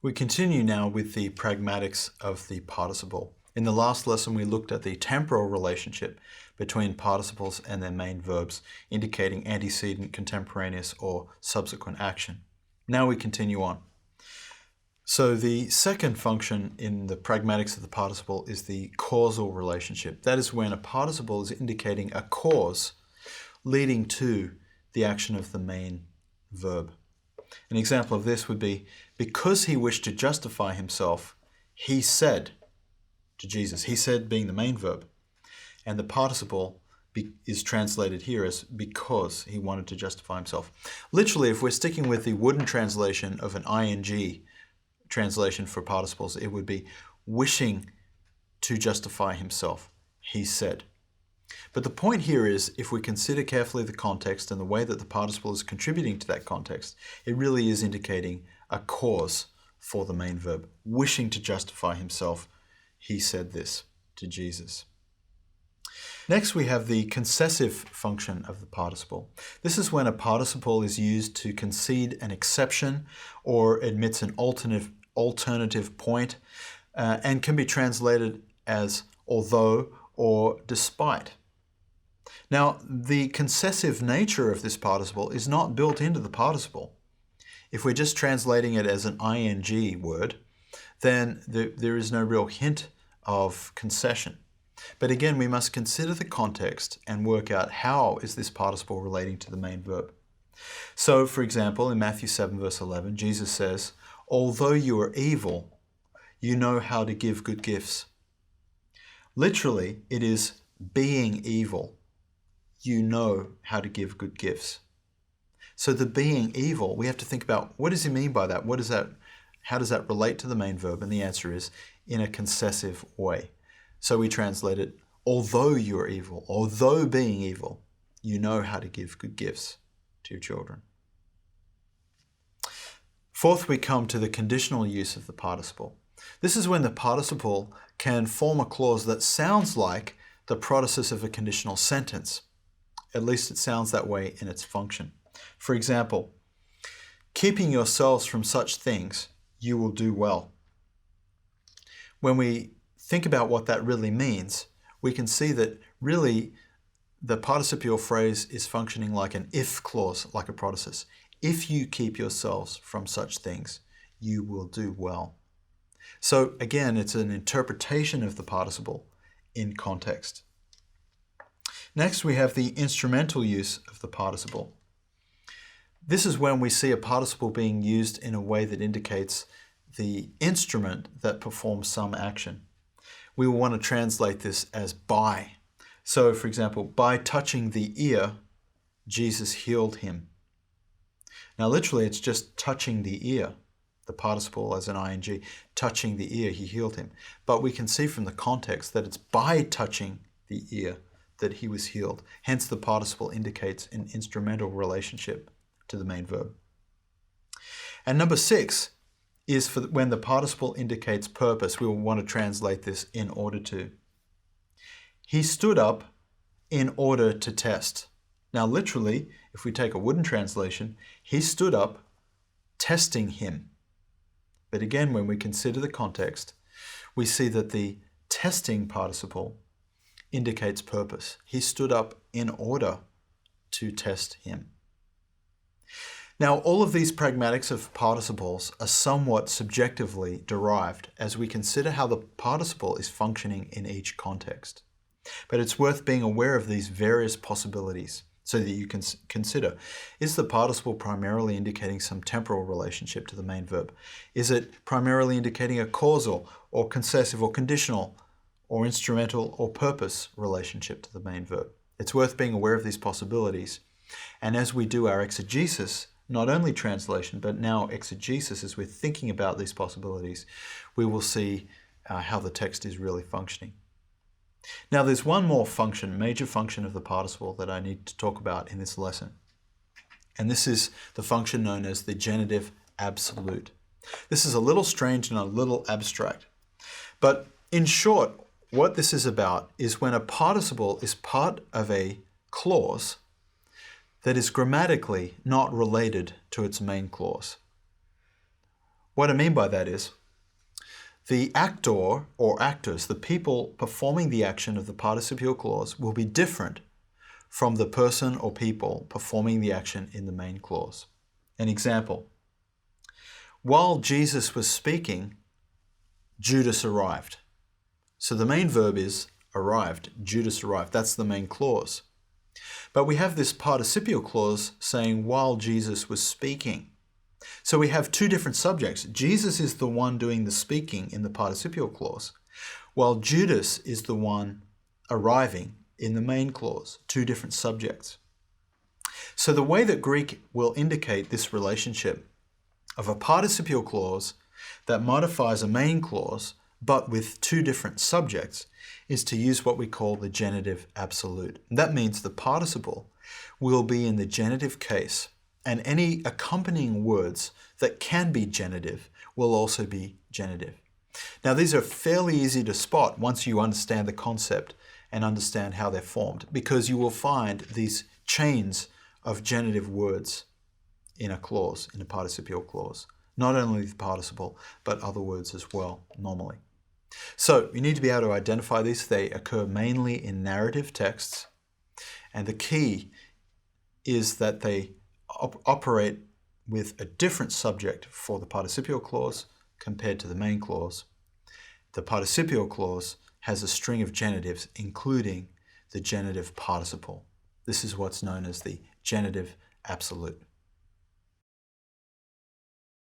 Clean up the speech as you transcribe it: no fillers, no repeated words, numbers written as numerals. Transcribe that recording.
We continue now with the pragmatics of the participle. In the last lesson, we looked at the temporal relationship between participles and their main verbs, indicating antecedent, contemporaneous, or subsequent action. Now we continue on. So the second function in the pragmatics of the participle is the causal relationship. That is when a participle is indicating a cause leading to the action of the main verb. An example of this would be, because he wished to justify himself, he said to Jesus. He said being the main verb. And the participle is translated here as because he wanted to justify himself. Literally, if we're sticking with the wooden translation of an ing translation for participles, it would be wishing to justify himself, he said. But the point here is, if we consider carefully the context and the way that the participle is contributing to that context, it really is indicating a cause for the main verb. Wishing to justify himself, he said this to Jesus. Next, we have the concessive function of the participle. This is when a participle is used to concede an exception or admits an alternative point and can be translated as although or despite. Now, the concessive nature of this participle is not built into the participle. If we're just translating it as an ing word, then there is no real hint of concession. But again, we must consider the context and work out how is this participle relating to the main verb. So, for example, in Matthew 7, verse 11, Jesus says, although you are evil, you know how to give good gifts. Literally, it is being evil. You know how to give good gifts. So the being evil, we have to think about, what does he mean by that? How does that relate to the main verb? And the answer is in a concessive way. So we translate it, although you are evil, although being evil, you know how to give good gifts to your children. Fourth, we come to the conditional use of the participle. This is when the participle can form a clause that sounds like the protasis of a conditional sentence. At least it sounds that way in its function. For example, keeping yourselves from such things, you will do well. When we think about what that really means, we can see that really the participial phrase is functioning like an if clause, like a protasis. If you keep yourselves from such things, you will do well. So again, it's an interpretation of the participle in context. Next, we have the instrumental use of the participle. This is when we see a participle being used in a way that indicates the instrument that performs some action. We will want to translate this as by. So, for example, by touching the ear, Jesus healed him. Now, literally, it's just touching the ear. The participle as an ing, touching the ear, he healed him. But we can see from the context that it's by touching the ear that he was healed. Hence, the participle indicates an instrumental relationship to the main verb. And number 6 is for when the participle indicates purpose. We will want to translate this in order to. He stood up in order to test. Now, literally, if we take a wooden translation, he stood up testing him. But again, when we consider the context, we see that the testing participle indicates purpose. He stood up in order to test him. Now, all of these pragmatics of participles are somewhat subjectively derived as we consider how the participle is functioning in each context. But it's worth being aware of these various possibilities so that you can consider, is the participle primarily indicating some temporal relationship to the main verb? Is it primarily indicating a causal or concessive or conditional or instrumental or purpose relationship to the main verb? It's worth being aware of these possibilities. And as we do our exegesis, not only translation, but now exegesis, as we're thinking about these possibilities, we will see how the text is really functioning. Now, there's one more function, major function of the participle that I need to talk about in this lesson. And this is the function known as the Genitive Absolute. This is a little strange and a little abstract. But in short, what this is about is when a participle is part of a clause that is grammatically not related to its main clause. What I mean by that is the actor or actors, the people performing the action of the participial clause, will be different from the person or people performing the action in the main clause. An example: while Jesus was speaking, Judas arrived. So the main verb is arrived, Judas arrived. That's the main clause. But we have this participial clause saying while Jesus was speaking. So we have two different subjects. Jesus is the one doing the speaking in the participial clause, while Judas is the one arriving in the main clause. Two different subjects. So the way that Greek will indicate this relationship of a participial clause that modifies a main clause but with two different subjects is to use what we call the genitive absolute. That means the participle will be in the genitive case, and any accompanying words that can be genitive will also be genitive. Now these are fairly easy to spot once you understand the concept and understand how they're formed, because you will find these chains of genitive words in a clause, in a participial clause. Not only the participle, but other words as well, normally. So you need to be able to identify these. They occur mainly in narrative texts, and the key is that they operate with a different subject for the participial clause compared to the main clause. The participial clause has a string of genitives, including the genitive participle. This is what's known as the genitive absolute.